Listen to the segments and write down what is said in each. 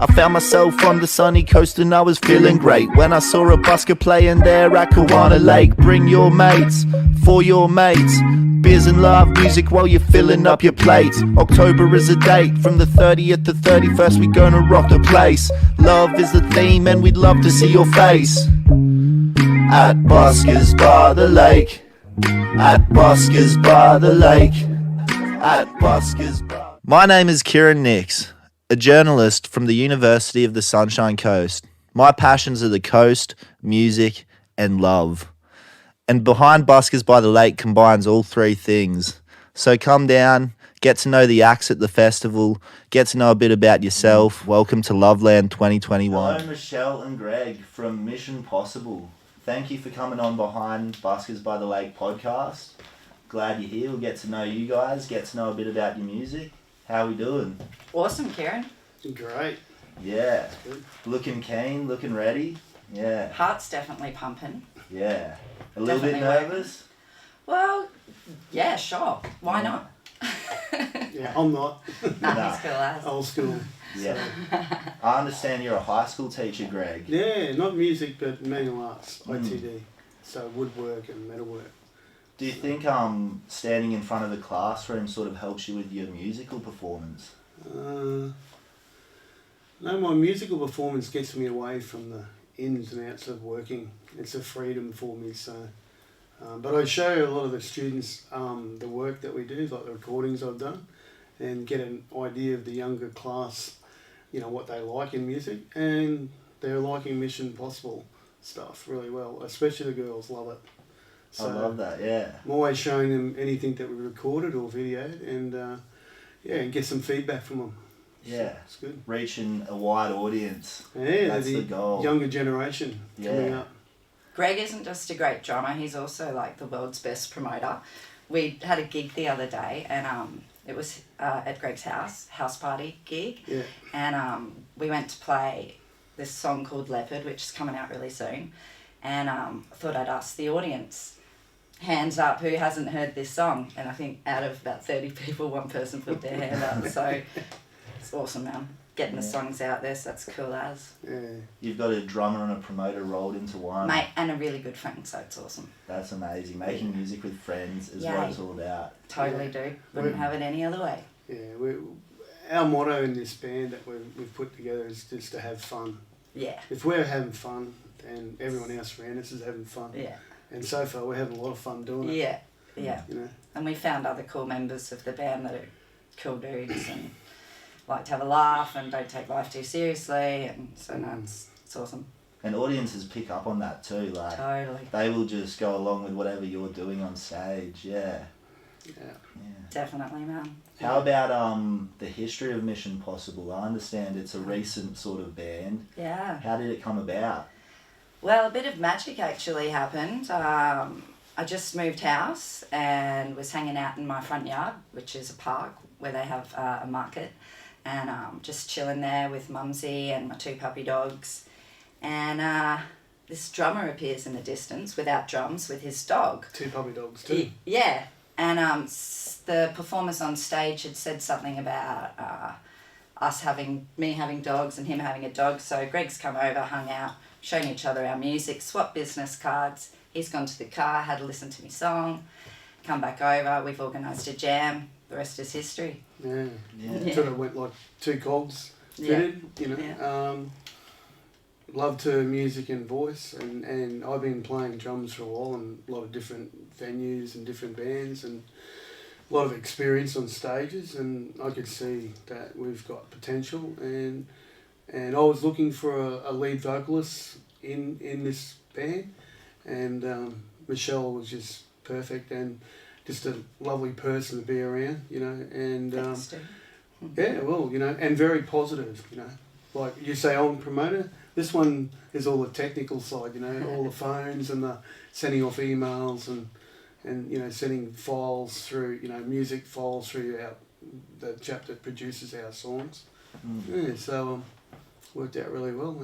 I found myself on the sunny coast and I was feeling great when I saw a busker playing there at Kawana Lake. Bring your mates, for your mates, beers and love music while you're filling up your plates. October is a date, from the 30th to 31st we gonna rock the place. Love is the theme and we'd love to see your face at Buskers by the lake, at Buskers by the lake, at Buskers by... My name is Kieran Nix, a journalist from the University of the Sunshine Coast. My passions are the coast, music and love. And Behind Buskers by the Lake combines all three things. So come down, get to know the acts at the festival, get to know a bit about yourself. Welcome to Loveland 2021. Hello, Mish Shell and Greg from Mish N Possible. Thank you for coming on Behind Buskers by the Lake podcast. Glad you're here. We'll get to know you guys, get to know a bit about your music. How we doing? Awesome, Kieran. Great. Yeah. Looking keen, looking ready. Yeah. Heart's definitely pumping. Yeah. A little Definitely bit nervous? Well, yeah, sure. Why not? Yeah, I'm not. Nah, he's cool as. Old school. Yeah. I understand you're a high school teacher, Greg. Yeah, not music, but manual arts, ITD. So woodwork and metalwork. Do you think standing in front of the classroom sort of helps you with your musical performance? No, my musical performance gets me away from the ins and outs of working. It's a freedom for me, so... but I show a lot of the students the work that we do, like the recordings I've done, and get an idea of the younger class, you know, what they like in music, and they're liking Mish N Possible stuff really well, especially the girls love it. So I love that, yeah. I'm always showing them anything that we recorded or videoed, and and get some feedback from them. Yeah, so it's good. Reaching a wide audience. Yeah, that's the goal. Younger generation coming up. Greg isn't just a great drummer, he's also like the world's best promoter. We had a gig the other day and it was at Greg's house party gig. Yeah. And we went to play this song called Leopard, which is coming out really soon. And I thought I'd ask the audience, hands up, who hasn't heard this song? And I think out of about 30 people, one person put their hand up. So it's awesome, man. Getting the songs out there, so that's cool as. Yeah. You've got a drummer and a promoter rolled into one. Mate, and a really good friend, so it's awesome. That's amazing. Making music with friends is what it's all about. Totally do. Wouldn't have it any other way. Yeah, our motto in this band that we've put together is just to have fun. Yeah. If we're having fun and everyone else around us is having fun. Yeah. And so far we're having a lot of fun doing it. Yeah, yeah. You know? And we found other cool members of the band that are cool dudes and like to have a laugh and don't take life too seriously, and so no, it's awesome. And audiences pick up on that too, like totally. They will just go along with whatever you're doing on stage, yeah. Definitely, man. How about the history of Mish N Possible? I understand it's a recent sort of band. Yeah. How did it come about? Well, a bit of magic actually happened. I just moved house and was hanging out in my front yard, which is a park where they have a market, and just chilling there with Mumsy and my two puppy dogs. And this drummer appears in the distance without drums with his dog. Two puppy dogs too. Yeah. And the performers on stage had said something about me having dogs and him having a dog. So Greg's come over, hung out, shown each other our music, swapped business cards. He's gone to the car, had a listen to my song, come back over. We've organised a jam. The rest is history. Yeah. Sort of went like two cogs fitted, you know. Yeah. Love to music and voice, and I've been playing drums for a while in a lot of different venues and different bands, and a lot of experience on stages, and I could see that we've got potential, and I was looking for a lead vocalist in this band, and Michelle was just perfect and just a lovely person to be around, you know, and yeah, well, you know, and very positive, you know, like you say, I'm a promoter. This one is all the technical side, you know, all the phones and the sending off emails and you know, sending files through, you know, music files through the chap that produces our songs. Yeah, so worked out really well,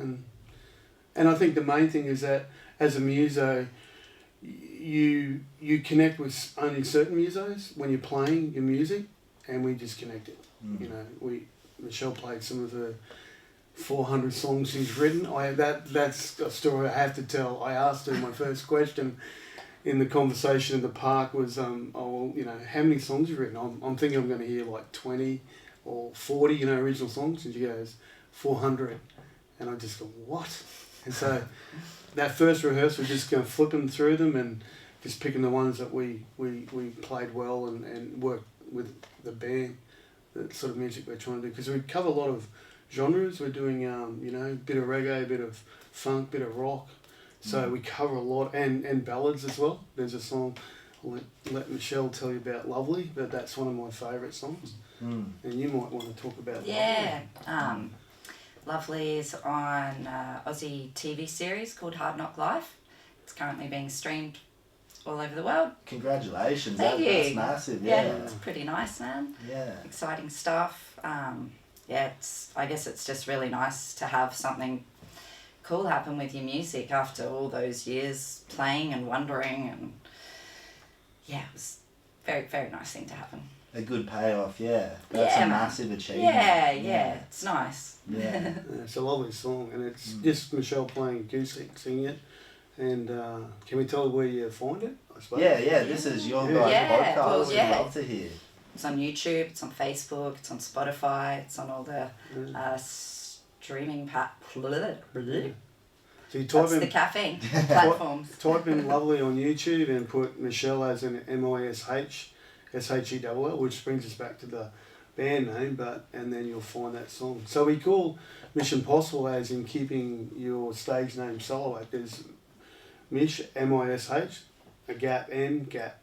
and I think the main thing is that as a muso, you connect with only certain musos when you're playing your music, and we just connected. You know, Michelle played some of the 400 songs she's written. That's a story I have to tell. I asked her my first question in the conversation in the park was, oh, well, you know, how many songs have you written? I'm thinking I'm going to hear like 20 or 40, you know, original songs. And she goes, 400. And I just go, what? And so that first rehearsal, we're just going flipping through them and just picking the ones that we played well and worked with the band, the sort of music we're trying to do. Because we cover a lot of genres. We're doing, you know, a bit of reggae, a bit of funk, a bit of rock. So we cover a lot, and ballads as well. There's a song, I'll let Michelle tell you about Lovely, but that's one of my favourite songs. And you might want to talk about Yeah. Lovely is on Aussie TV series called Hard Knock Life. It's currently being streamed all over the world. Congratulations. Thank you. That's massive. Yeah. It's pretty nice, man. Yeah. Exciting stuff. Yeah, I guess it's just really nice to have something cool happen with your music after all those years playing and wondering, and yeah, it was very, very nice thing to happen. A good payoff, yeah. That's a massive achievement. Yeah, it's nice. Yeah. It's a lovely song, and it's just Michelle playing acoustic, singing it. And can we tell where you find it, I suppose? Yeah, this is your guys' podcast. Well, We'd love to hear. It's on YouTube, it's on Facebook, it's on Spotify, it's on all the streaming So you type in the caffeine platforms. Type in Lovely on YouTube and put Michelle as an MISH, SHELL, which brings us back to the band name, and then you'll find that song. So we call Mish N Possible as in keeping your stage name solo act. There's Mish, MISH, a gap N, gap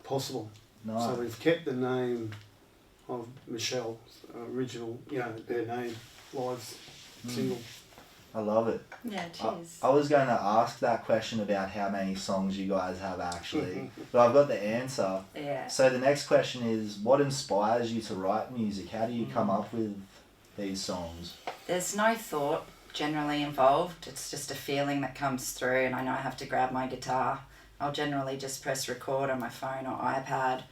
Possible. Nice. So we've kept the name of Michelle's original, you know, their name, live single. I love it. Yeah, cheers. I was going to ask that question about how many songs you guys have actually, but I've got the answer. Yeah. So the next question is, what inspires you to write music? How do you come up with these songs? There's no thought generally involved. It's just a feeling that comes through, and I know I have to grab my guitar. I'll generally just press record on my phone or iPad,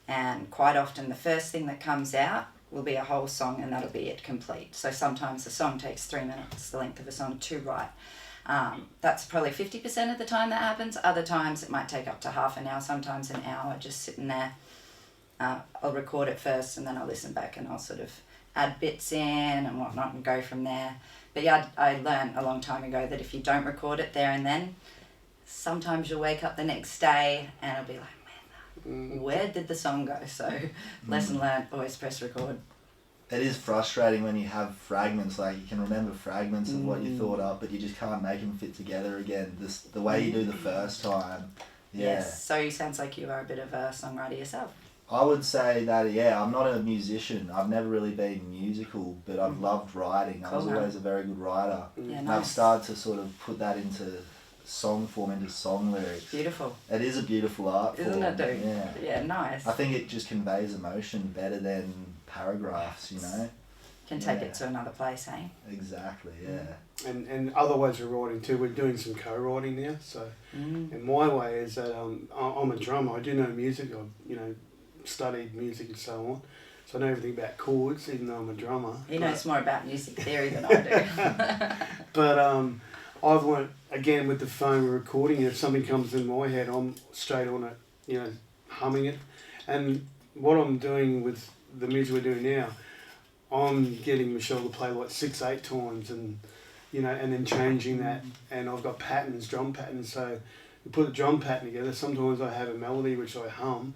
and quite often the first thing that comes out will be a whole song, and that'll be it complete. So sometimes the song takes 3 minutes, the length of a song, to write. That's probably 50% of the time that happens. Other times it might take up to half an hour, sometimes an hour, just sitting there. I'll record it first, and then I'll listen back, and I'll sort of add bits in and whatnot and go from there. But yeah, I learned a long time ago that if you don't record it there and then, sometimes you'll wake up the next day and it'll be like, where did the song go? So lesson learned, always press record. It is frustrating when you have fragments, like you can remember fragments of what you thought up, but you just can't make them fit together again. The way you do the first time. Yeah. Yes, so it sounds like you are a bit of a songwriter yourself. I would say that, yeah, I'm not a musician. I've never really been musical, but I've loved writing. I was always a very good writer. Yeah, and nice. I've started to sort of put that into song form, into song lyrics. Beautiful. It is a beautiful art form. Isn't it, dude? Yeah. Yeah, nice. I think it just conveys emotion better than paragraphs, you know? Can take it to another place, eh? Exactly, yeah. And other ways of writing too. We're doing some co-writing now. So, and my way is that I'm a drummer. I do know music. I've studied music and so on. So I know everything about chords, even though I'm a drummer. He knows more about music theory than I do. But I've learnt, again, with the phone recording, if something comes in my head, I'm straight on it, humming it. And what I'm doing with the music we're doing now, I'm getting Michelle to play like 6-8 times and then changing that. And I've got patterns, drum patterns. So we put the drum pattern together. Sometimes I have a melody which I hum.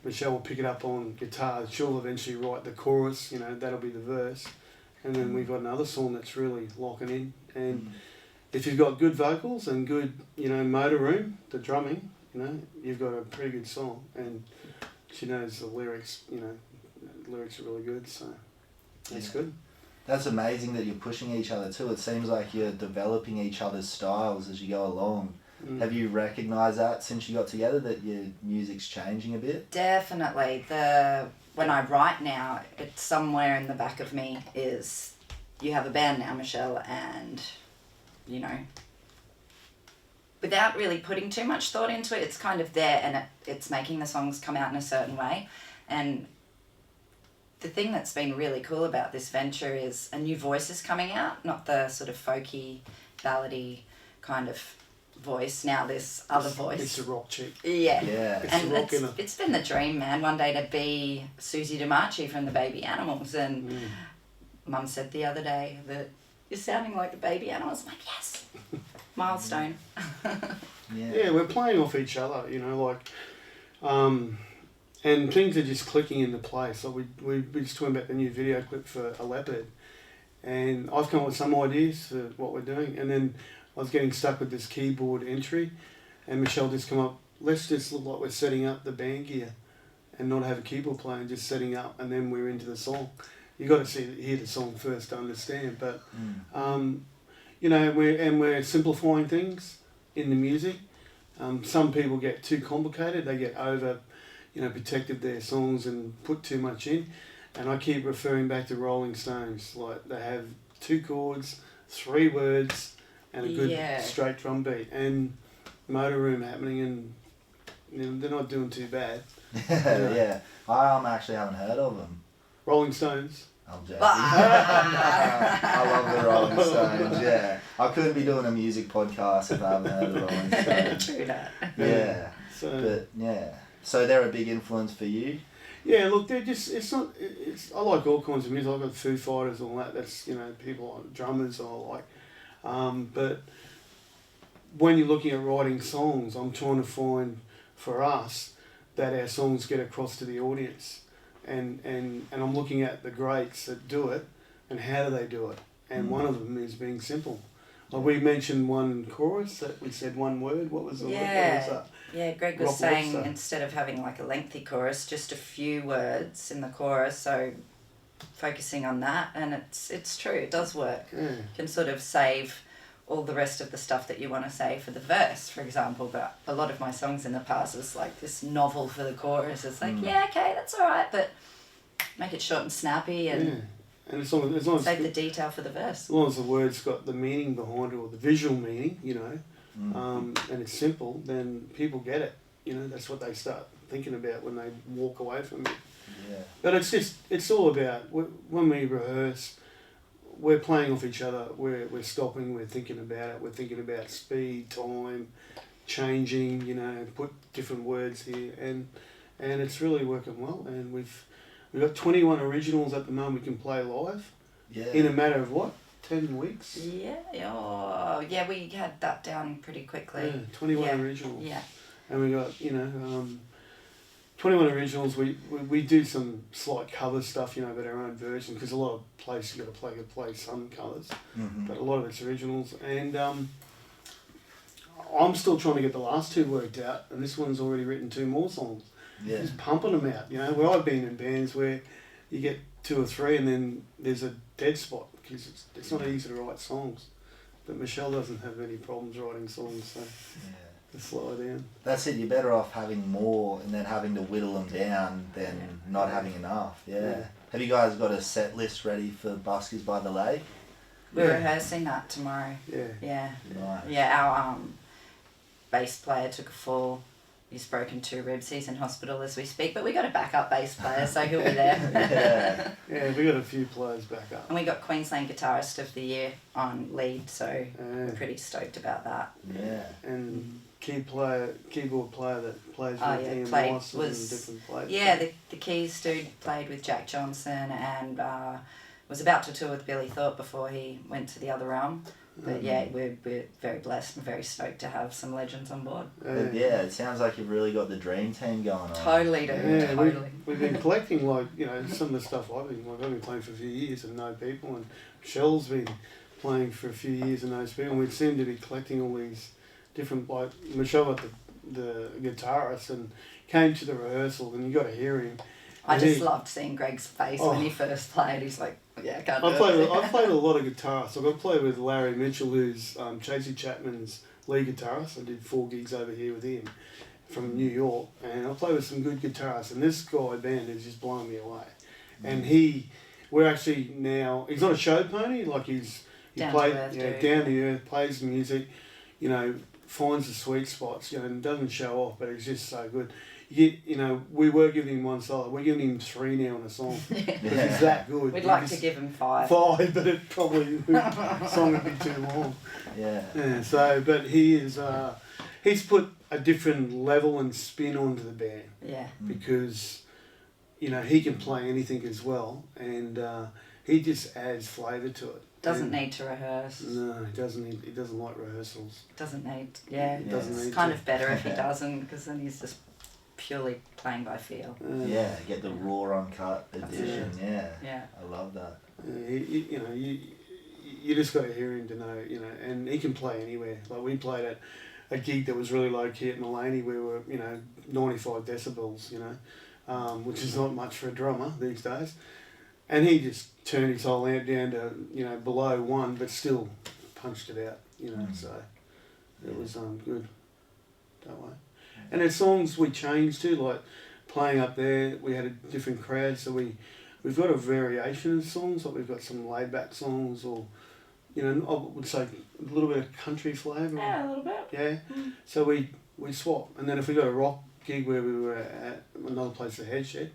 Michelle will pick it up on guitar. She'll eventually write the chorus, that'll be the verse. And then we've got another song that's really locking in. And if you've got good vocals and good, motor room, the drumming, you've got a pretty good song. And she knows the lyrics, the lyrics are really good, so that's good. That's amazing that you're pushing each other too. It seems like you're developing each other's styles as you go along. Have you recognised that since you got together, that your music's changing a bit? Definitely. When I write now, it's somewhere in the back of me is, you have a band now, Michelle, and, without really putting too much thought into it, it's kind of there, and it's making the songs come out in a certain way. And the thing that's been really cool about this venture is a new voice is coming out, not the sort of folky, ballady kind of voice. Now this other voice. It's a rock chick. Yeah. It's And a rock in it's been the dream, man, one day to be Susie DiMarchi from the Baby Animals. And Mum said the other day that you're sounding like the Baby Animals. I'm like, yes. Milestone. Yeah, we're playing off each other, you know, like, and things are just clicking into place. Like we just talking about the new video clip for A Leopard, and I've come up with some ideas for what we're doing, and then I was getting stuck with this keyboard entry, and Michelle just come up, let's just look like we're setting up the band gear and not have a keyboard player, and just setting up, and then we're into the song. You got to hear the song first to understand, but you know, we're simplifying things in the music. Some people get too complicated, they get over, you know, protective of their songs and put too much in, and I keep referring back to Rolling Stones, like they have 2 chords, 3 words, and a good straight drum beat, and Motor Room happening, and you know, they're not doing too bad. Yeah, I actually haven't heard of them. Rolling Stones. I'm joking. I love the Rolling Stones, yeah. I couldn't be doing a music podcast if I haven't heard of the Rolling Stones. True that. Yeah. So they're a big influence for you? Yeah, look, they're just, I like all kinds of music. I've got Foo Fighters and all that. That's, you know, people like drummers I like. But when you're looking at writing songs, I'm trying to find for us that our songs get across to the audience. And I'm looking at the greats that do it and how do they do it. And one of them is being simple. Like we mentioned one chorus that we said one word. What was the word? Yeah, Greg was saying instead of having like a lengthy chorus, just a few words in the chorus. So focusing on that, and it's true. It does work. Yeah. You can sort of save all the rest of the stuff that you want to say for the verse, for example. But a lot of my songs in the past is like this novel for the chorus. It's like, yeah, okay, that's all right, but make it short and snappy and and as long as save the detail for the verse. As long as the word's got the meaning behind it, or the visual meaning, you know, and it's simple, then people get it. You know, that's what they start thinking about when they walk away from it. Yeah. But it's all about, when we rehearse, we're playing off each other, we're stopping, we're thinking about it, we're thinking about speed, time, changing, you know, put different words here, and it's really working well, and we've got 21 originals at the moment we can play live. Yeah. In a matter of what? 10 weeks? Yeah, we had that down pretty quickly. Yeah, 21 originals. Yeah. And we got, 21 originals. We do some slight cover stuff, but our own version, because a lot of places you got to play some covers, but a lot of it's originals. And I'm still trying to get the last 2 worked out, and this one's already written 2 more songs. Yeah. Just pumping them out. Where I've been in bands where you get 2 or 3 and then there's a dead spot because it's not easy to write songs. But Michelle doesn't have any problems writing songs, so just slow her down. That's it. You're better off having more and then having to whittle them down than not having enough. Yeah. Have you guys got a set list ready for Buskers by the Lake? We're rehearsing that tomorrow. Yeah. Nice. Yeah, our bass player took a fall. He's broken 2 ribs. He's in hospital as we speak, but we got a backup bass player, so he'll be there. Yeah, we got a few players back up. And we got Queensland Guitarist of the Year on lead, so we're pretty stoked about that. Yeah. And keyboard player that plays with Ian Moss and different players. Yeah, the keys dude played with Jack Johnson and was about to tour with Billy Thorpe before he went to the other realm. But yeah, we're very blessed and very stoked to have some legends on board. Yeah, it sounds like you've really got the dream team going on. Totally do. Yeah, totally. We've been collecting some of the stuff I've been playing for a few years and know people, and Shell's been playing for a few years and knows people, and we seem to be collecting all these different, like Michelle, the guitarist, and came to the rehearsal, and you got to hear him. I just loved seeing Greg's face when he first played. He's like, yeah, I can't do it. I played a lot of guitar. So I got to play with Larry Mitchell, who's Chasey Chapman's lead guitarist. I did 4 gigs over here with him from New York. And I play with some good guitarists. And this guy, band, is just blowing me away. And we're actually now, he's not a show pony. Like he down to earth, plays music, finds the sweet spots, and doesn't show off, but he's just so good. we were giving him one solo. We're giving him 3 now on a song because he's that good. We'd like to give him 5. 5, but it probably the song would be too long. Yeah. So, but he is. He's put a different level and spin onto the band. Yeah. Because, he can play anything as well, and he just adds flavour to it. Doesn't need to rehearse. No, he doesn't. He doesn't like rehearsals. Doesn't need. Yeah. Doesn't It's need kind to. of better if he doesn't, because then he's just purely playing by feel. Yeah, get the raw uncut edition. Yeah. I love that. You just got to hear him to know, and he can play anywhere. Like we played at a gig that was really low key at Mulaney. We were, 95 decibels, which is not much for a drummer these days. And he just turned his whole amp down to, below 1, but still punched it out, so it was good that way. And there's songs we changed to, like playing up there, we had a different crowd, so we've got a variation of songs, like we've got some laid back songs, or, I would say a little bit of country flavour. Yeah, a little bit. Yeah, so we swap. And then if we got a rock gig where we were at another place, the Headshed,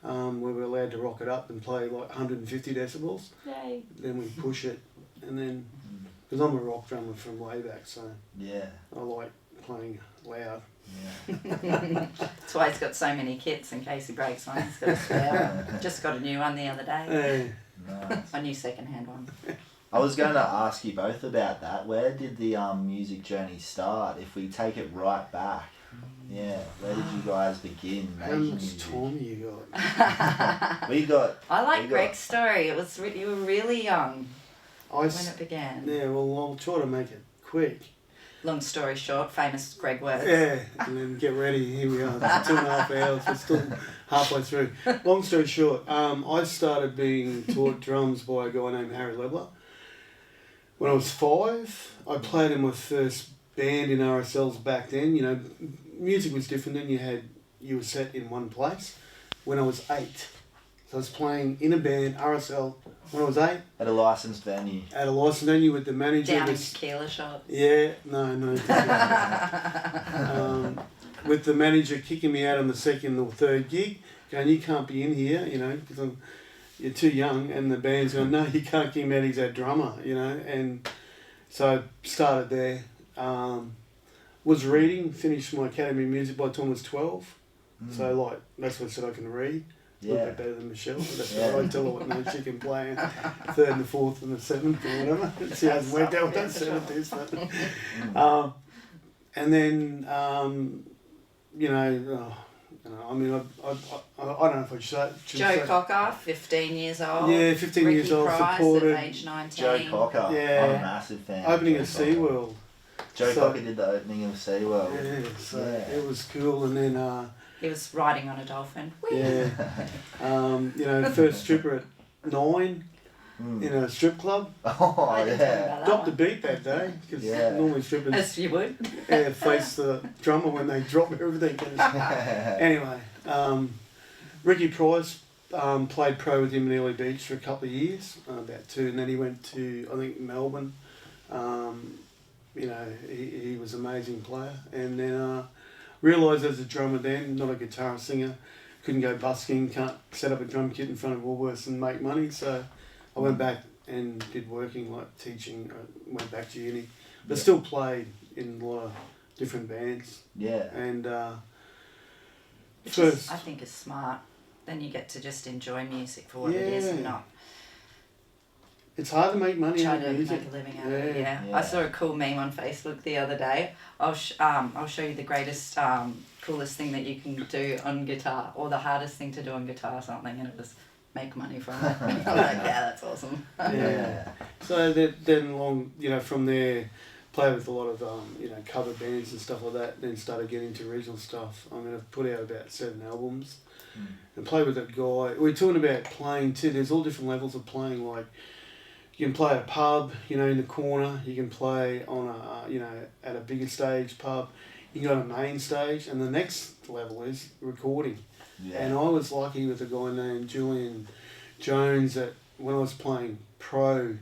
where we were allowed to rock it up and play like 150 decibels, Yay. then we push it, and then, because I'm a rock drummer from way back, so I like playing loud. That's why he's got so many kits in case he breaks one. He's got a spare. Just got a new one the other day. Nice. A new second-hand one. I was going to ask you both about that. Where did the music journey start? If we take it right back, where did you guys begin How making much music? time you got? I like Greg's story. It was you were really young when it began. Yeah, well, I'll try to make it quick. Long story short, famous Greg words. Yeah, and then get ready. Here we are, 2.5 hours. We're still halfway through. Long story short, I started being taught drums by a guy named Harry Lebler. When I was 5, I played in my first band in RSLs back then. Music was different then. You were set in one place. When I was 8, so I was playing in a band, RSL, when I was 8. At a licensed venue. At a licensed venue with the manager. Down in tequila shops. Yeah, no. With the manager kicking me out on the second or third gig, going, you can't be in here, because you're too young, and the band's going, no, you can't kick him out, he's our drummer, and so I started there. Was reading, finished my academy of music by the time I was 12, so that's what I said I can read. A little bit better than Mish Shell. That's what I tell her what notes she can play in 3rd and the 4th and the 7th or whatever. She hasn't worked out what that 7th is. But, and then, I don't know if I should Joe Cocker, 15 years old. Yeah, 15 Ricky years old, Price supported. at age 19. Joe Cocker. Yeah. I'm a massive fan. Opening of of Joe Cocker. SeaWorld. Joe Cocker did the opening of SeaWorld. Yeah, so it was cool. And then, He was riding on a dolphin. first stripper at 9 in a strip club. Oh, I didn't tell you about that Dropped the one. beat that day, because normally strippers As you would. face the drummer when they drop everything. Anyway, Ricky Price played pro with him in Early Beach for a couple of years, about 2, and then he went to, I think, Melbourne. He was an amazing player, and then realised as a drummer then, not a guitar singer, couldn't go busking, can't set up a drum kit in front of Woolworths and make money, so I went back and did working, like teaching, went back to uni, but still played in a lot of different bands. Yeah. And Which first, I think is smart. Then you get to just enjoy music for what it is and not it's hard to make money try out to of music. make a living out of it. Yeah. I saw a cool meme on Facebook the other day. I'll show you the greatest, coolest thing that you can do on guitar, or the hardest thing to do on guitar or something, and it was make money from it. I'm like, yeah, that's awesome. Yeah. So then from there, play with a lot of cover bands and stuff like that. Then started getting into regional stuff. I mean, I've put out about 7 albums, and play with that guy. We're talking about playing too. There's all different levels of playing. Like you can play at a pub, in the corner. You can play on at a bigger stage pub. You can go to main stage, and the next level is recording. Yeah. And I was lucky with a guy named Julian Jones that when I was playing pro,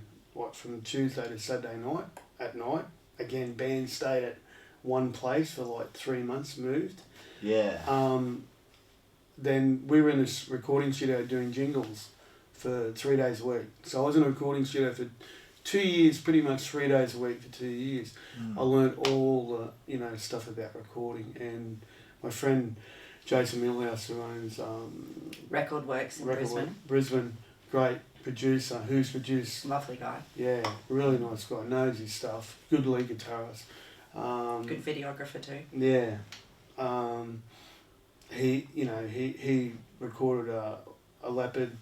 from Tuesday to Saturday night, at night, again, band stayed at one place for like 3 months, moved. Yeah. Then we were in this recording studio doing jingles for 3 days a week. So I was in a recording studio for 2 years, pretty much 3 days a week for 2 years. I learned all the stuff about recording, and my friend Jason Millhouse, who owns Record Works in Brisbane. Brisbane, great producer, who's produced. Lovely guy. Yeah, really nice guy, knows his stuff, good lead guitarist. Good videographer too. Yeah. He recorded a Leopard,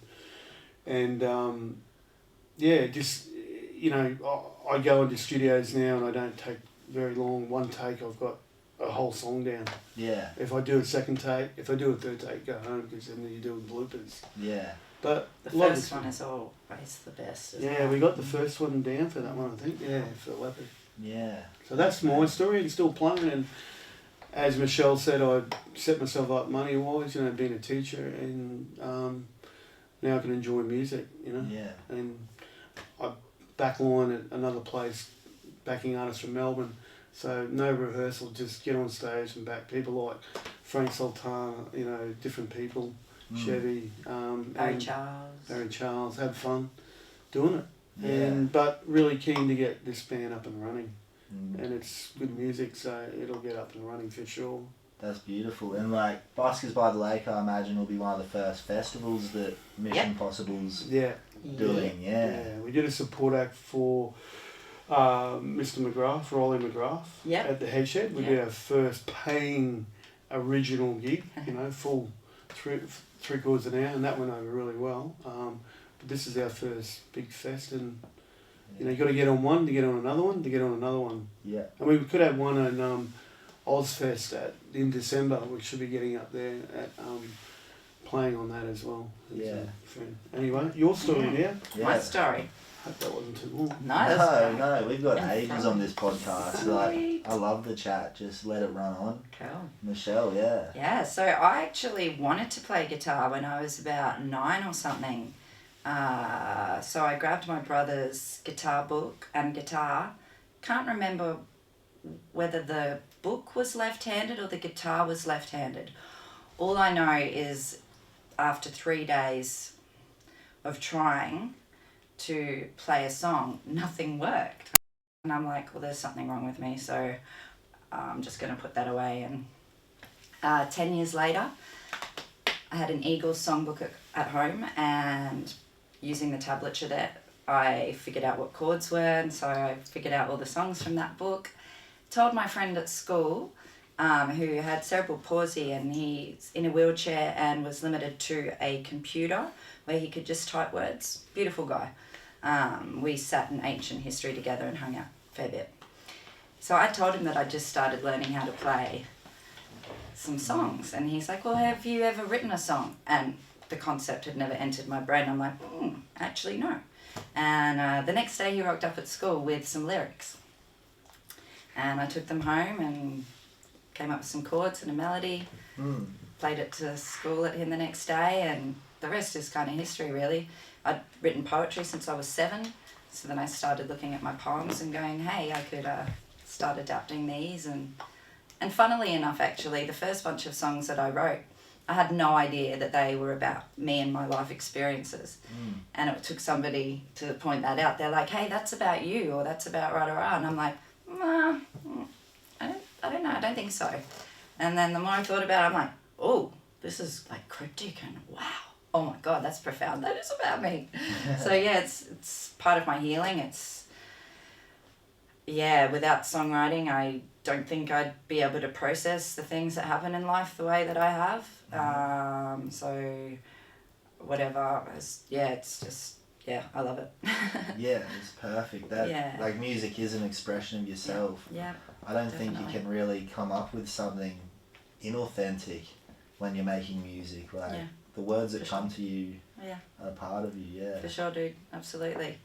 and I go into studios now and I don't take very long. One take, I've got a whole song down. Yeah. If I do a second take, if I do a third take, go home, because then you're doing bloopers. Yeah. But the first one is always the best. Yeah, we got the first one down for that one, I think. Yeah, for the Leopard. Yeah. So that's my story, and still playing. And as Michelle said, I set myself up money-wise, being a teacher, and now I can enjoy music, Yeah. And I backline at another place, backing artists from Melbourne. So no rehearsal, just get on stage and back people like Frank Sultana, different people, Chevy, Barry Charles. have fun doing it. Yeah. But really keen to get this band up and running. And it's good music, so it'll get up and running for sure. That's beautiful. And like Buskers by the Lake, I imagine will be one of the first festivals that Mish N Possible's doing. Yeah. We did a support act for Mr. McGrath, Rolly McGrath, at the Headshed. We did our first paying original gig, full three quarters an hour, and that went over really well. But this is our first big fest, and you got to get on one to get on another one to get on another one. Yeah. And we could have one in Ozfest in December. We should be getting up there at playing on that as well. Yeah. Anyway, your story now. Yeah. My story. Hope that wasn't too long. No, we've got ages on this podcast. Like, I love the chat. Just let it run on. Cool. Michelle, yeah. Yeah, so I actually wanted to play guitar when I was about 9 or something. So I grabbed my brother's guitar book and guitar. Can't remember whether the book was left-handed or the guitar was left-handed. All I know is after 3 days of trying to play a song, nothing worked. And I'm like, well, there's something wrong with me, so I'm just going to put that away. And 10 years later, I had an Eagles songbook at home, and using the tablature there, I figured out what chords were, and so I figured out all the songs from that book. Told my friend at school, who had cerebral palsy, and he's in a wheelchair and was limited to a computer where he could just type words. Beautiful guy. We sat in ancient history together and hung out a fair bit. So I told him that I just started learning how to play some songs, and he's like, well, have you ever written a song? And the concept had never entered my brain. I'm like, actually no. And the next day he rocked up at school with some lyrics. And I took them home and came up with some chords and a melody, played it to school at him the next day, and the rest is kind of history, really. I'd written poetry since I was 7, so then I started looking at my poems and going, hey, I could start adapting these. And funnily enough, actually, the first bunch of songs that I wrote, I had no idea that they were about me and my life experiences. And it took somebody to point that out. They're like, hey, that's about you, or that's about rah-rah-rah. And I'm like, nah, I don't know, I don't think so. And then the more I thought about it, I'm like, oh, this is like cryptic, and wow, oh my God, that's profound. That is about me. So yeah, it's part of my healing. Without songwriting, I don't think I'd be able to process the things that happen in life the way that I have. So whatever, it's just, I love it. Yeah, it's perfect. Like, music is an expression of yourself. Yeah. I don't think you can really come up with something inauthentic when you're making music. Like, the words that come to you are a part of you, For sure, dude. Absolutely.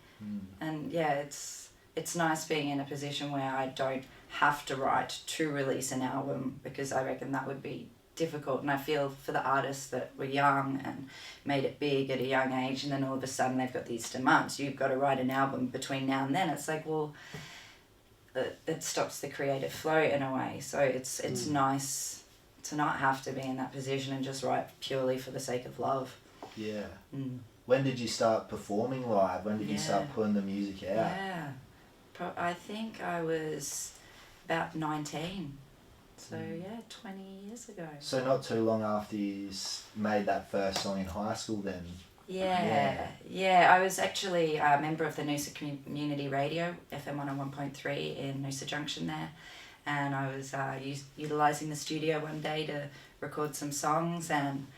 And it's nice being in a position where I don't have to write to release an album, because I reckon that would be difficult. And I feel for the artists that were young and made it big at a young age, and then all of a sudden they've got these demands. You've got to write an album between now and then. It's like, well, it stops the creative flow in a way. So it's nice to not have to be in that position and just write purely for the sake of love. Yeah. Mm. When did you start performing live? When did you start putting the music out? Yeah. I think I was about 19. So, 20 years ago. So not too long after you made that first song in high school then? Yeah. I was actually a member of the Noosa Community Radio, FM 101.3 in Noosa Junction there. And I was utilising the studio one day to record some songs, and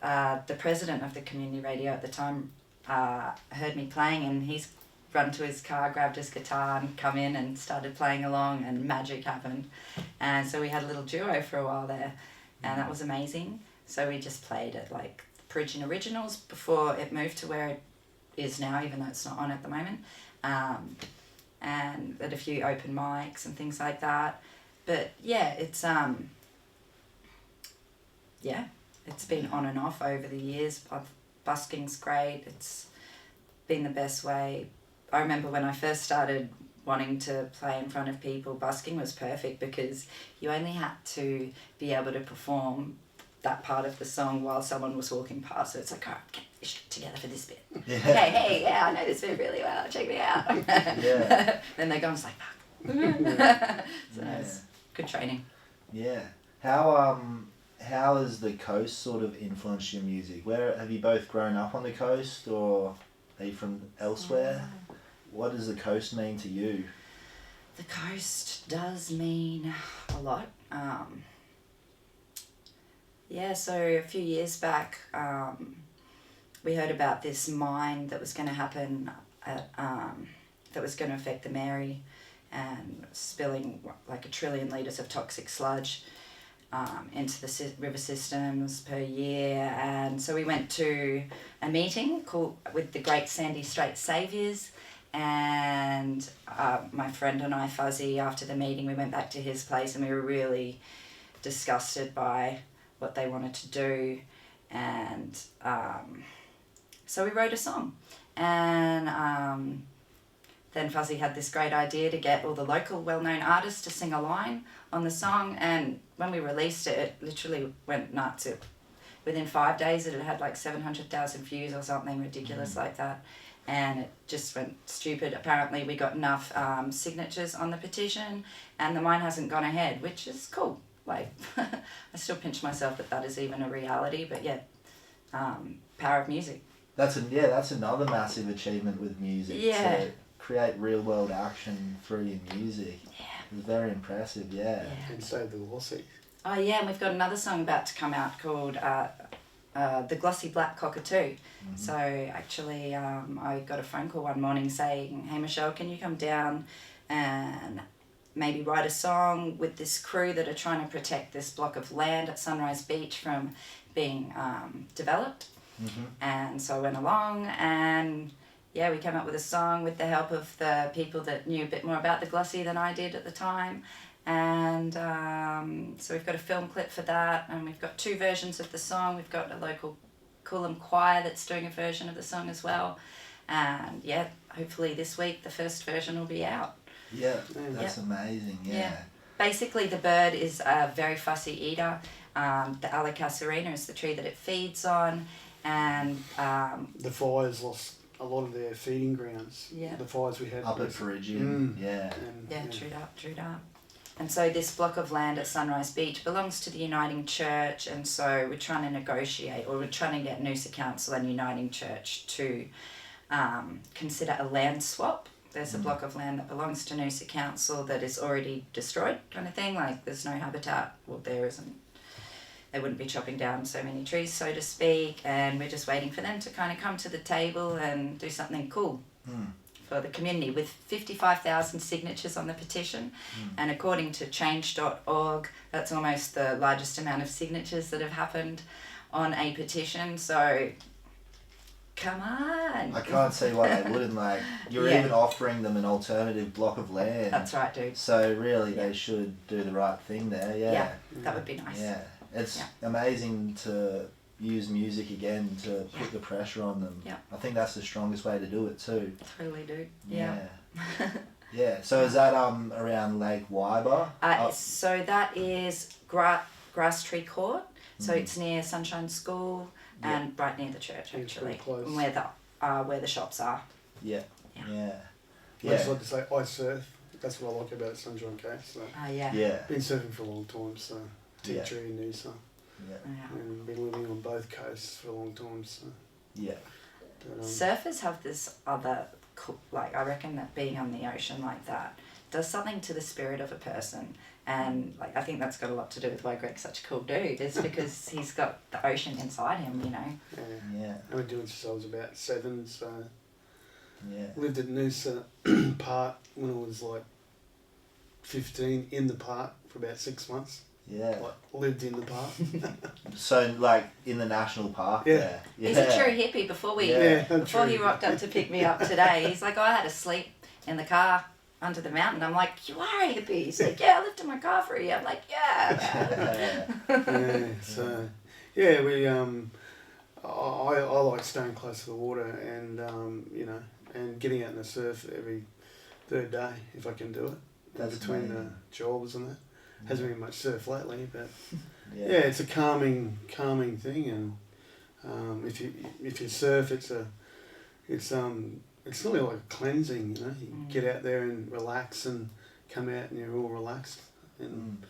the president of the community radio at the time heard me playing, and he's run to his car, grabbed his guitar and come in and started playing along, and magic happened. And so we had a little duo for a while there, and that was amazing. So we just played at like Perugian Originals before it moved to where it is now, even though it's not on at the moment. And at a few open mics and things like that. But yeah, it's been on and off over the years. Busking's great. It's been the best way. I remember when I first started wanting to play in front of people, busking was perfect because you only had to be able to perform that part of the song while someone was walking past. So it's like, all right, get this shit together for this bit. Yeah. Okay, hey, yeah, I know this bit really well. Check me out. Yeah. Then they go and it's like, fuck. So it's good training. Yeah. How has the coast sort of influenced your music? Where have you both grown up on the coast, or are you from elsewhere? What does the coast mean to you? The coast does mean a lot. So a few years back, we heard about this mine that was going to happen that was going to affect the Mary, and spilling like 1 trillion litres of toxic sludge into the river systems per year. And so we went to a meeting with the Great Sandy Strait Saviours, and my friend and I, Fuzzy, after the meeting we went back to his place, and we were really disgusted by what they wanted to do. And so we wrote a song, and then Fuzzy had this great idea to get all the local well-known artists to sing a line on the song, and when we released it, it literally went nuts. Within 5 days it had like 700,000 views or something ridiculous like that, and it just went stupid. Apparently we got enough signatures on the petition, and the mine hasn't gone ahead, which is cool. Like, I still pinch myself that is even a reality, but power of music. That's another massive achievement with music. Yeah. To create real world action through your music. Yeah. It's very impressive, yeah. And save the Aussies. Oh yeah, and we've got another song about to come out called The Glossy Black Cockatoo. Mm-hmm. So actually I got a phone call one morning saying, hey Michelle, can you come down and maybe write a song with this crew that are trying to protect this block of land at Sunrise Beach from being developed. Mm-hmm. And so I went along, and we came up with a song with the help of the people that knew a bit more about the Glossy than I did at the time. And so we've got a film clip for that, and we've got 2 versions of the song. We've got a local Coolum choir that's doing a version of the song as well. And hopefully this week the first version will be out. Yeah, that's amazing, yeah. Basically the bird is a very fussy eater. The Alacasarina is the tree that it feeds on, and the fires lost a lot of their feeding grounds. Yeah. The fires we had up at Perugian. True that. And so this block of land at Sunrise Beach belongs to the Uniting Church, and so we're trying to negotiate, or we're trying to get Noosa Council and Uniting Church to consider a land swap. There's a block of land that belongs to Noosa Council that is already destroyed, kind of thing. Like, there's no habitat. Well, there isn't. They wouldn't be chopping down so many trees, so to speak. And we're just waiting for them to kind of come to the table and do something cool for the community, with 55,000 signatures on the petition. And according to change.org, that's almost the largest amount of signatures that have happened on a petition. So come on. I can't see why they wouldn't. Like, you're even offering them an alternative block of land. That's right, dude. So really they should do the right thing there, Yeah, that would be nice. Yeah. It's amazing to use music again to put the pressure on them. Yeah. I think that's the strongest way to do it too. Totally, dude. Yeah. Yeah. So is that around Lake Wyber? So that is Grass Tree Court. So it's near Sunshine School and right near the church, Yeah, actually, pretty close. and where the shops are. Yeah. Yeah. Yeah. I just like to say I surf. That's what I like about Sunshine Coast. So. Yeah. Yeah. Been surfing for a long time, so Tea Yeah. Tree and Noosa. Yeah. Yeah. And been living on both coasts for a long time, so. Yeah. But, Surfers have this other, like, I reckon that being on the ocean like that does something to the spirit of a person. And, like, I think that's got a lot to do with why Greg's such a cool dude, is because he's got the ocean inside him, you know. yeah. Yeah. I've been doing it since I was about 7, so Yeah. lived at Noosa Park when I was like 15 in the park for about 6 months. Yeah. Like lived in the park. So like in the national park. Yeah. There. Yeah. He's a true hippie. Before Yeah, before he true. rocked up to pick me up today, he's like, oh, I had to sleep in the car under the mountain. I'm like, you are a hippie? He's like, yeah, I lived in my car for a year. I'm like, yeah. Yeah, so yeah, we I like staying close to the water and you know, and getting out in the surf every third day if I can do it. That's between amazing. the jobs and that. Hasn't been much surf lately, but Yeah. yeah, it's a calming thing, and if you surf, it's really like a cleansing, you know. You get out there and relax and come out and you're all relaxed, and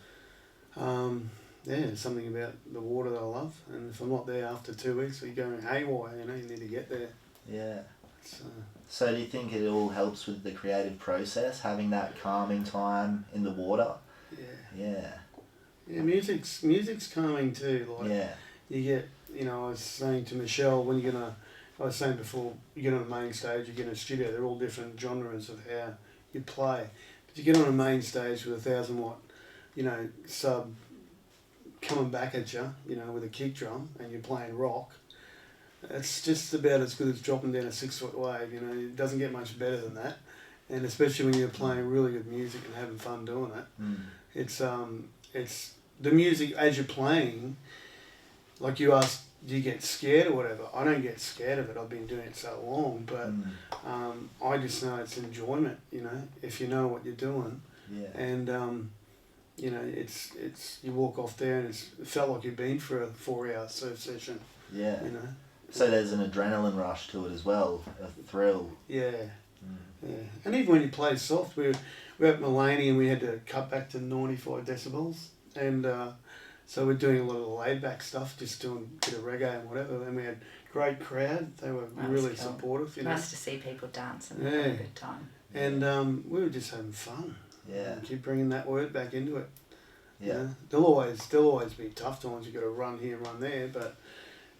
yeah, there's something about the water that I love, and if I'm not there after 2 weeks, you're going haywire, you know. You need to get there. Yeah. It's, So do you think it all helps with the creative process, having that calming time in the water? Yeah. yeah, music's calming too. Like Yeah. you get, you know, I was saying to Michelle, I was saying before, you get on a main stage, you get in a studio, they're all different genres of how you play. But you get on a main stage with 1,000 watt, you know, sub coming back at you, you know, with a kick drum, and you're playing rock. It's just about as good as dropping down a 6-foot wave, you know. It doesn't get much better than that. And especially when you're playing really good music and having fun doing it. It's the music as you're playing, like you asked, do you get scared or whatever? I don't get scared of it. I've been doing it so long, but I just know it's enjoyment, you know, if you know what you're doing. Yeah. And you know, it's you walk off there and it felt like you've been for a 4-hour surf session. Yeah. You know. So there's an adrenaline rush to it as well, a thrill. Yeah. Yeah. And even when you play soft, we're at Mullaney and we had to cut back to 95 decibels, and so we're doing a lot of the laid back stuff, just doing a bit of reggae and whatever. And we had great crowd; they were really cool. supportive. You know. Nice to see people dance and have a good time. And we were just having fun. Yeah. And keep bringing that word back into it. Yeah. You know? There'll always be tough times. You got to run here, run there, but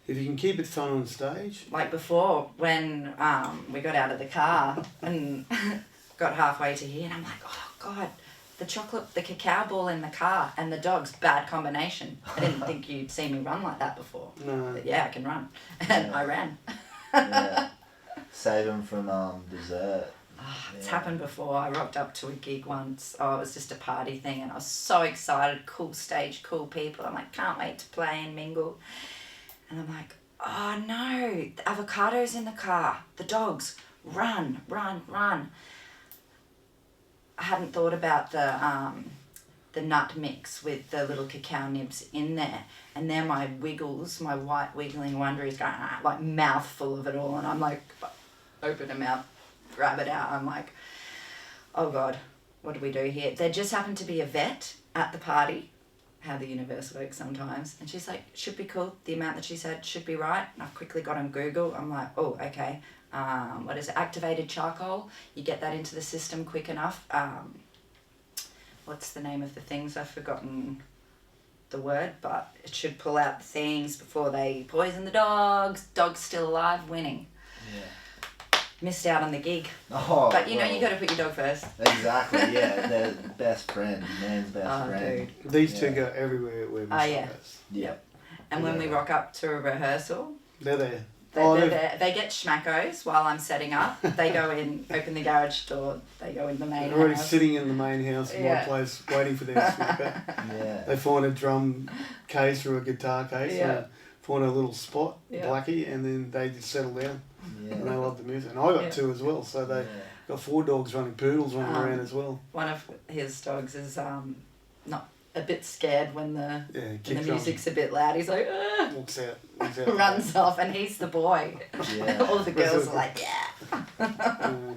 if you can keep it fun on stage. Like before, when we got out of the car and got halfway to here, and I'm like, oh God, the cacao ball in the car and the dogs, bad combination. I didn't think you'd see me run like that before. No. But yeah, I can run. And Yeah. I ran. Yeah. Save them from dessert. It's happened before. I rocked up to a gig once. Oh, it was just a party thing, and I was so excited. Cool stage, cool people. I'm like, can't wait to play and mingle. And I'm like, oh no, the avocado's in the car. The dogs, run, run, run. I hadn't thought about the nut mix with the little cacao nibs in there. And then my white wiggling wonder is going, like mouthful of it all. And I'm like, open a mouth, grab it out. I'm like, oh God, what do we do here? There just happened to be a vet at the party, how the universe works sometimes. And she's like, should be cool. The amount that she said should be right. And I quickly got on Google. I'm like, oh, okay. What is it? Activated charcoal. You get that into the system quick enough. What's the name of the things? I've forgotten the word, but it should pull out the things before they poison the dogs. Dog's still alive, winning. Yeah. Missed out on the gig. Oh, But you know, well, you got to put your dog first. Exactly, yeah. They're best friend, man's best friend. Dude. These two Yeah. go everywhere where we Yeah. Yep. And when we rock up to a rehearsal, They're there. they're there. They get schmackos while I'm setting up. They go in, open the garage door. They go in the main They're already house. sitting in the main house in my Yeah. place waiting for their smacker. Yeah. They find a drum case or a guitar case Yeah. and find a little spot, Yeah. blackie, and then they just settle down. And they Yeah. love the music. And I got Yeah. two as well, so they Yeah. got 4 dogs running, poodles running around as well. One of his dogs is not a bit scared when the kicks music's a bit loud. He's like, on, walks out the runs off, and he's the boy. Yeah. All the girls are like, yeah. Yeah.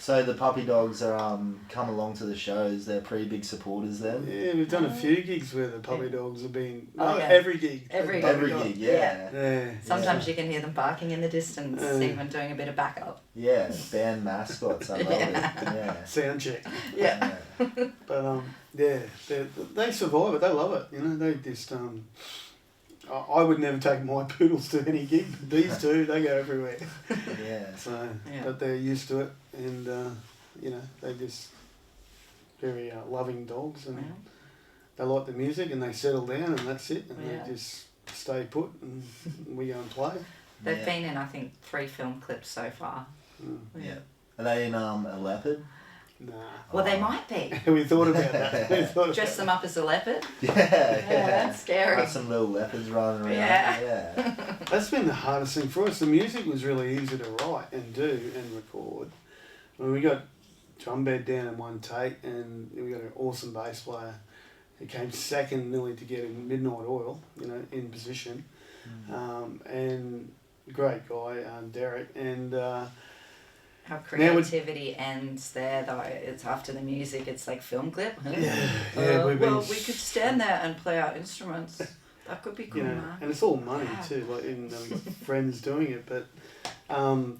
So the puppy dogs are come along to the shows. They're pretty big supporters then. Yeah, we've done a few gigs where the puppy dogs have been. Oh, yeah. Every gig. Every gig, yeah. Yeah. Sometimes you can hear them barking in the distance, even doing a bit of backup. Yeah, band mascots. I love it. Yeah. Sound check. Yeah. But they survive it. They love it. You know, they just I would never take my poodles to any gig. But these two, they go everywhere. Yeah. So, Yeah. but they're used to it, and you know, they just very loving dogs, and they like the music, and they settle down, and that's it, and they just stay put, and we go and play. They've been in, I think, 3 film clips so far. Yeah. Are they in a leopard? Nah. Well, they might be. We thought about that. Dress them up as a leopard. Yeah. That's scary. Got some little leopards running around. Yeah. That's been the hardest thing for us. The music was really easy to write and do and record. When we got drum bed down in one take, and we got an awesome bass player. He came second nearly to getting Midnight Oil, you know, in position. And great guy, Derek. And How creativity ends there, though. It's after the music, it's like film clip. Huh? we've been, well, we could stand there and play our instruments. That could be cool, you know, man. and it's all money too. Like, even though we've got friends doing it, but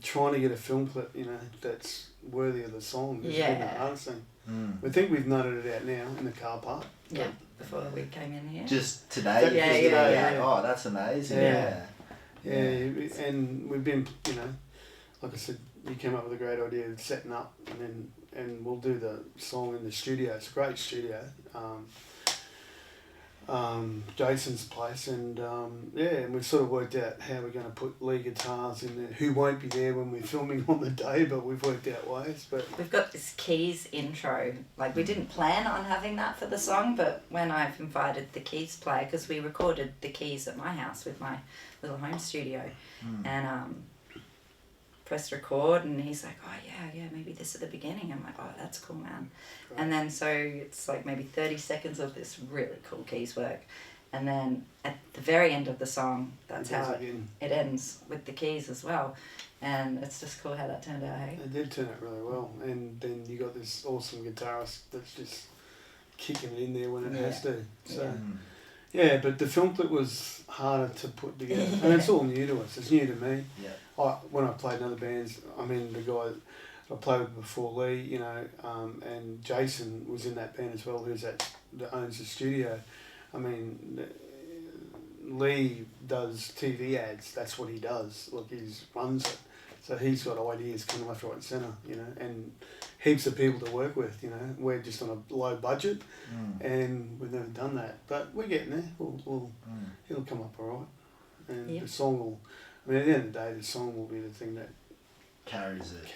trying to get a film clip, you know, that's worthy of the song is been the hardest thing. We think we've nutted it out now in the car park. Yeah, before we came in here. Just today? Yeah. Oh, that's amazing. Yeah, and we've been, you know, like I said, you came up with a great idea of setting up, and we'll do the song in the studio. It's a great studio, Jason's place, and and we've sort of worked out how we're going to put lead guitars in there, who won't be there when we're filming on the day, but we've worked out ways. But we've got this keys intro. Like, we didn't plan on having that for the song, but when I've invited the keys player, because we recorded the keys at my house with my little home studio, and pressed record, and he's like, oh yeah, maybe this at the beginning. I'm like, oh, that's cool, man. Right. And then so it's like maybe 30 seconds of this really cool keys work, and then at the very end of the song, that's how it ends with the keys as well. And it's just cool how that turned out, hey? It did turn out really well, and then you got this awesome guitarist that's just kicking it in there when it has to. So yeah, but the film clip was harder to put together, and it's all new to us. It's new to me. Yeah. When I played in other bands, I mean, the guy I played with before, Lee, you know, and Jason was in that band as well, that owns the studio. I mean, Lee does TV ads. That's what he does. Look, he runs it. So he's got ideas coming left, right and centre, you know, and heaps of people to work with, you know. We're just on a low budget, and we've never done that. But we're getting there. It'll come up all right. And the song will... I mean, at the end of the day, the song will be the thing that carries it.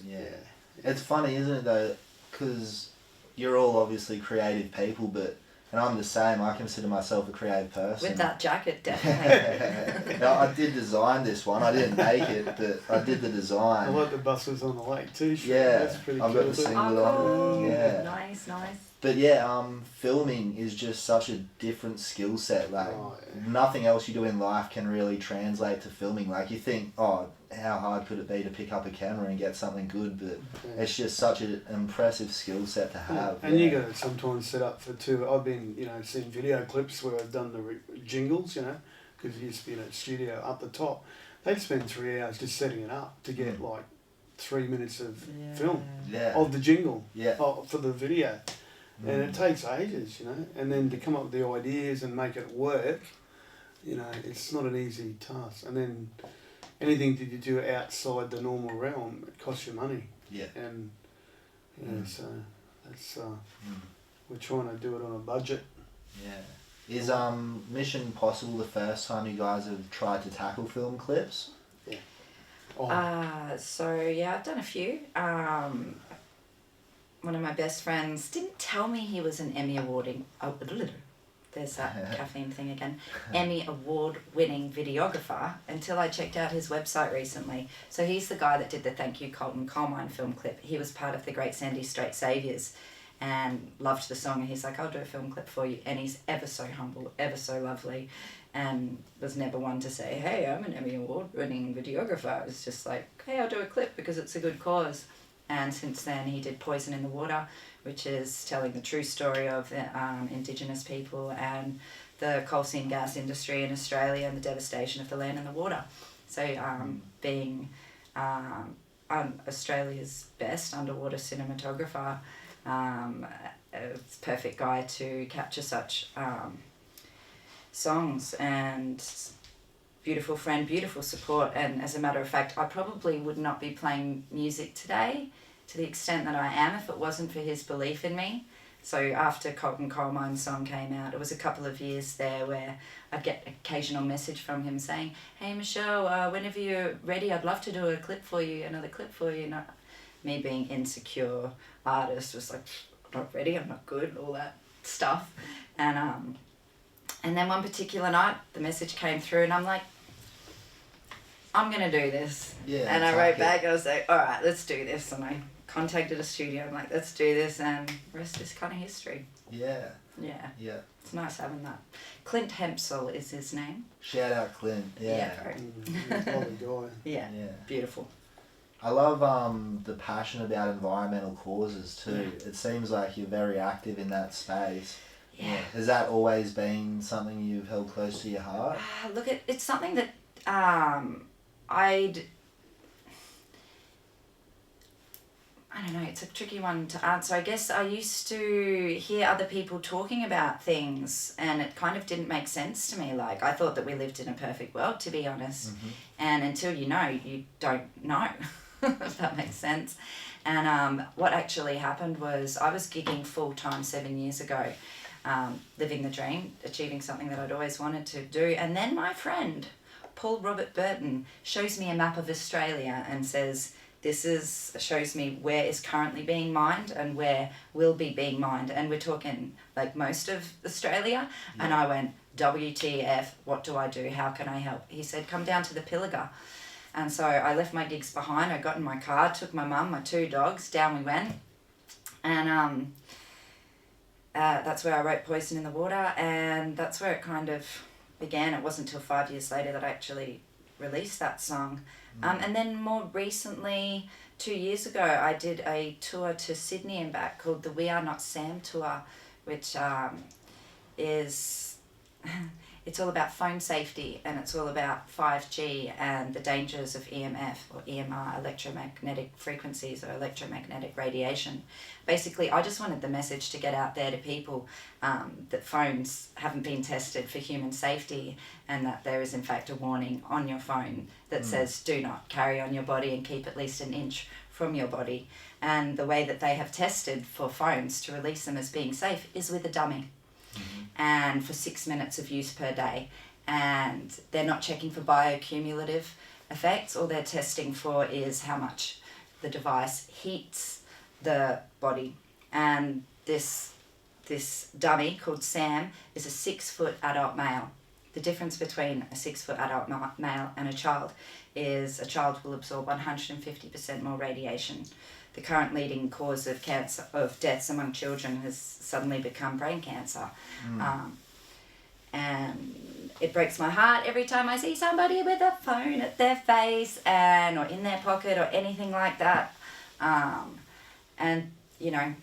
Yeah. It's funny, isn't it, though? Because you're all obviously creative people, and I'm the same. I consider myself a creative person. With that jacket, definitely. Now, I did design this one. I didn't make it, but I did the design. I like the buses on the lake too. Yeah, that's pretty I've cool. got the singlet on. Yeah, nice. But yeah, filming is just such a different skill set. Like nothing else you do in life can really translate to filming. Like you think, oh, how hard could it be to pick up a camera and get something good? But it's just such an impressive skill set to have. And you got to sometimes set up for two. I've been, you know, seeing video clips where I've done the jingles, you know, because it used to be in a studio up the top. They'd spend 3 hours just setting it up to get like 3 minutes of film of the jingle for the video. And it takes ages, you know, and then to come up with the ideas and make it work, you know, it's not an easy task. And then anything that you do outside the normal realm, it costs you money. Yeah. And, so that's, we're trying to do it on a budget. Yeah. Is Mish N Possible the first time you guys have tried to tackle film clips? Yeah. So, yeah, I've done a few. One of my best friends didn't tell me he was an Emmy awarding... Oh, there's that caffeine thing again. Emmy award-winning videographer until I checked out his website recently. So he's the guy that did the Thank You Colton Coal Mine film clip. He was part of the Great Sandy Strait Saviours. and loved the song, and he's like, I'll do a film clip for you, and he's ever so humble, ever so lovely, and was never one to say, hey, I'm an Emmy Award-winning videographer. It was just like, hey, I'll do a clip because it's a good cause. And since then he did Poison in the Water, which is telling the true story of Indigenous people and the coal seam gas industry in Australia and the devastation of the land and the water. So being Australia's best underwater cinematographer, it's a perfect guy to capture such songs, and beautiful friend, beautiful support. And as a matter of fact, I probably would not be playing music today to the extent that I am if it wasn't for his belief in me. So after Cotton Coal Mine song came out, it was a couple of years there where I'd get an occasional message from him saying, hey Michelle, whenever you're ready, I'd love to do a clip for you, another clip for you. And me being insecure artist was like, I'm not ready, I'm not good, all that stuff. And then one particular night, the message came through and I'm like, I'm going to do this. Yeah, and I wrote back, I was like, all right, let's do this. And I contacted a studio, I'm like, let's do this, and the rest is kind of history. Yeah. Yeah. Yeah. It's nice having that. Clint Hempsel is his name. Shout out Clint. Yeah. Lovely guy. Yeah. Beautiful. I love the passion about environmental causes too. It seems like you're very active in that space. Yeah. Has that always been something you've held close to your heart? Look, it's something that I don't know, it's a tricky one to answer. I guess I used to hear other people talking about things and it kind of didn't make sense to me. Like, I thought that we lived in a perfect world, to be honest. Mm-hmm. And until you know, you don't know, if that makes sense. And what actually happened was I was gigging full-time 7 years ago, living the dream, achieving something that I'd always wanted to do. And then my friend, Paul Robert Burton, shows me a map of Australia and says, shows me where is currently being mined and where will be being mined. And we're talking like most of Australia. Yeah. And I went, WTF, what do I do? How can I help? He said, come down to the Pilliga. And so I left my gigs behind. I got in my car, took my mum, my 2 dogs, down we went. And that's where I wrote Poison in the Water. And that's where it kind of began. It wasn't until 5 years later that I actually released that song. And then more recently, 2 years ago, I did a tour to Sydney and back called the We Are Not Sam tour, which is, it's all about phone safety, and it's all about 5G and the dangers of EMF or EMR, electromagnetic frequencies or electromagnetic radiation. Basically, I just wanted the message to get out there to people that phones haven't been tested for human safety, and that there is in fact a warning on your phone that says do not carry on your body and keep at least an inch from your body. And the way that they have tested for phones to release them as being safe is with a dummy. Mm-hmm. And for 6 minutes of use per day. And they're not checking for biocumulative effects. All they're testing for is how much the device heats the body. And this dummy called Sam is a 6-foot adult male. The difference between a 6-foot adult male and a child is a child will absorb 150% more radiation. The current leading cause of cancer, of deaths among children, has suddenly become brain cancer. And it breaks my heart every time I see somebody with a phone at their face or in their pocket or anything like that. And, you know,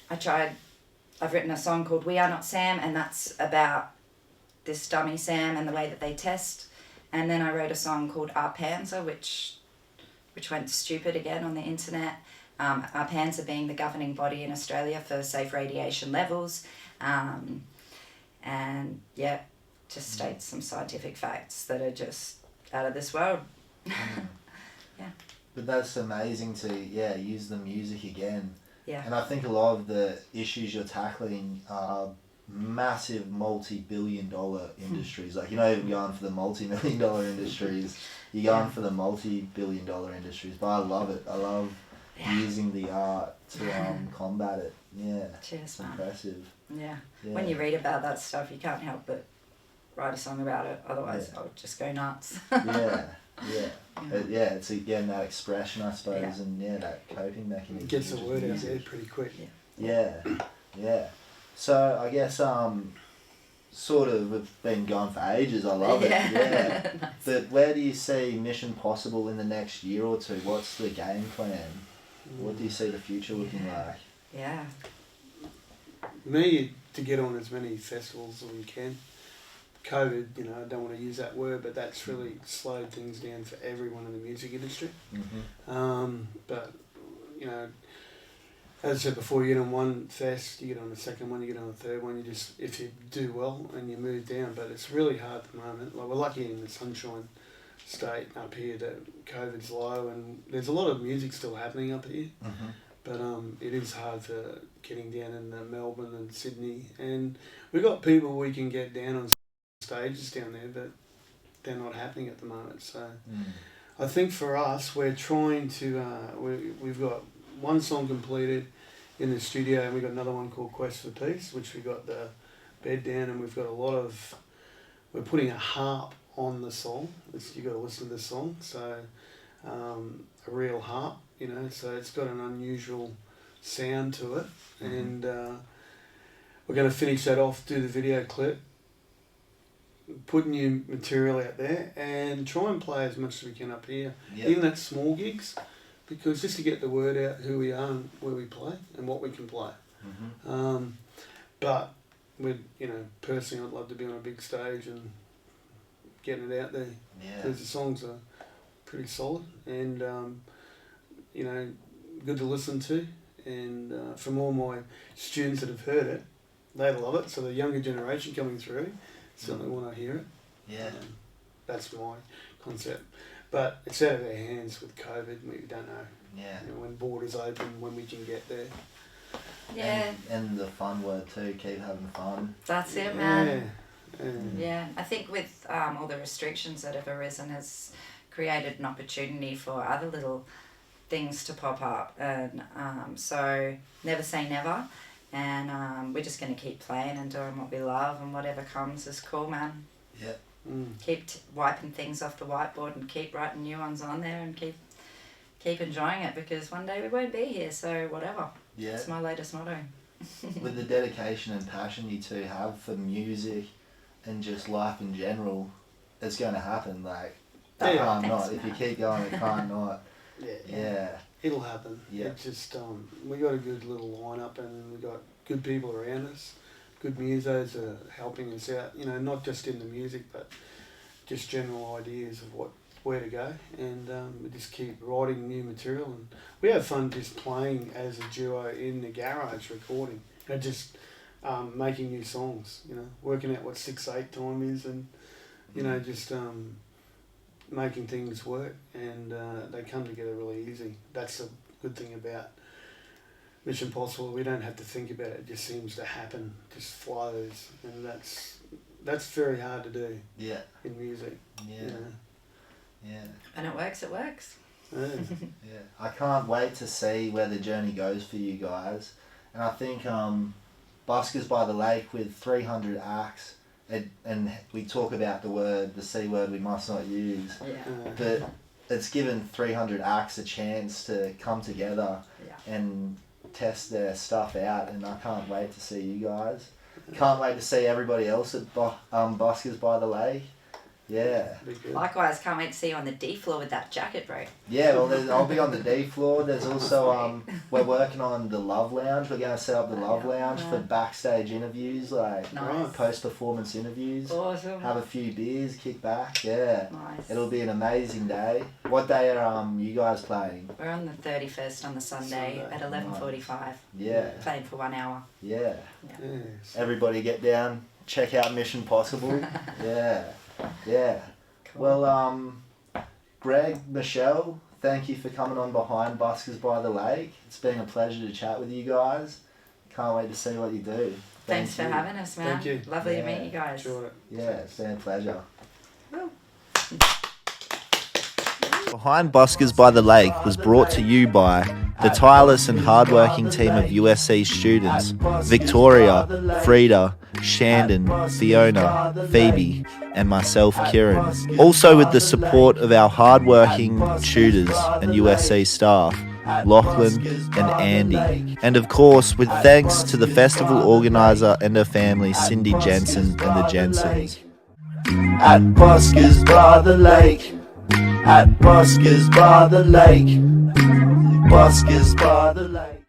I've written a song called We Are Not Sam, and that's about this dummy Sam and the way that they test. And then I wrote a song called Our Panzer, which went stupid again on the internet. Our Panzer being the governing body in Australia for safe radiation levels. And yeah, just states some scientific facts that are just out of this world. Yeah. But that's amazing to, use the music again. Yeah. And I think a lot of the issues you're tackling are massive multi-billion-dollar industries. Like, you're not even going for the multi-million-dollar industries. You're going for the multi-billion-dollar industries. But I love it. I love using the art to combat it. Yeah. Cheers, it's man. impressive. Yeah. When you read about that stuff, you can't help but write a song about it. Otherwise, I would just go nuts. Yeah. It's again that expression, I suppose, Yeah. and that coping mechanism. Gets the which is word out music. there pretty quick. Yeah. So I guess sort of we've been going for ages. I love it. Yeah. Nice. But where do you see Mish N Possible in the next year or two? What's the game plan? What do you see the future looking like? Yeah. Me, to get on as many festivals as we can. COVID, I don't want to use that word, but that's really slowed things down for everyone in the music industry. But, as I said before, you get on one fest, you get on the second one, you get on the third one, if you do well and you move down, but it's really hard at the moment. Like, we're lucky in the Sunshine State up here that COVID's low and there's a lot of music still happening up here. But it is hard for getting down in Melbourne and Sydney, and we've got people we can get down on stages down there, but they're not happening at the moment. So I think for us, we're trying to, we've got one song completed in the studio, and we've got another one called Quest for Peace, which we got the bed down, and we've got we're putting a harp on the song. You got to listen to the song. So a real harp, so it's got an unusual sound to it, and we're going to finish that off, do the video clip, put new material out there, and try and play as much as we can up here, even at small gigs, because just to get the word out who we are and where we play and what we can play. But personally, I'd love to be on a big stage and getting it out there, because the songs are pretty solid and good to listen to, and from all my students that have heard it, they love it. So the younger generation coming through certainly want to hear it. That's my concept, but it's out of their hands with COVID. We don't know. When borders open, when we can get there. And the fun word too. Keep having fun. That's it, man. Yeah. I think with all the restrictions that have arisen has created an opportunity for other little things to pop up, and so never say never, and we're just going to keep playing and doing what we love, and whatever comes is cool, man. Keep wiping things off the whiteboard and keep writing new ones on there, and keep enjoying it, because one day we won't be here, so whatever. It's my latest motto. With the dedication and passion you two have for music and just life in general, it's going to happen. Like, it can't not. If you keep going, it can't not. It'll happen. It just we got a good little lineup, and we got good people around us, good musos are helping us out. Not just in the music, but just general ideas of where to go, and we just keep writing new material, and we have fun just playing as a duo in the garage recording, and just making new songs. Working out what 6/8 time is, and just making things work, and they come together really easy. That's the good thing about Mish N Possible. We don't have to think about it; it just seems to happen, just flows, and that's very hard to do. In music. And it works. I can't wait to see where the journey goes for you guys, and I think Buskers by the Lake with 300 acts. And we talk about the C word we must not use, but it's given 300 acts a chance to come together and test their stuff out, and I can't wait to see you guys. Can't wait to see everybody else at Buskers by the Lake. Likewise, can't wait to see you on the D floor with that jacket, bro. I'll be on the D floor. There's also we're working on the Love Lounge. We're going to set up the Love Lounge for backstage interviews, like post-performance interviews. Awesome. Have a few beers, kick back. Nice. It'll be an amazing day. What day are you guys playing? We're on the 31st on the Sunday at 11:45. Playing for 1 hour. Everybody get down. Check out Mish N Possible. Cool. Well, Greg, Michelle, thank you for coming on behind Buskers by the Lake. It's been a pleasure to chat with you guys. Can't wait to see what you do. Thanks for having us, man. Thank you. Lovely to meet you guys. Sure. It's been a pleasure. Behind Buskers by the Lake was brought to you by The tireless and hardworking team of USC students, Victoria, Frida, Shandon, Fiona, Phoebe, and myself, Kieran. Also with the support of our hardworking tutors and USC staff, Lachlan and Andy. And of course, with thanks to the festival organiser and her family, Cindy Jensen and the Jensens. At Buskers by the lake, at Buskers by the lake, Buskers by the lake.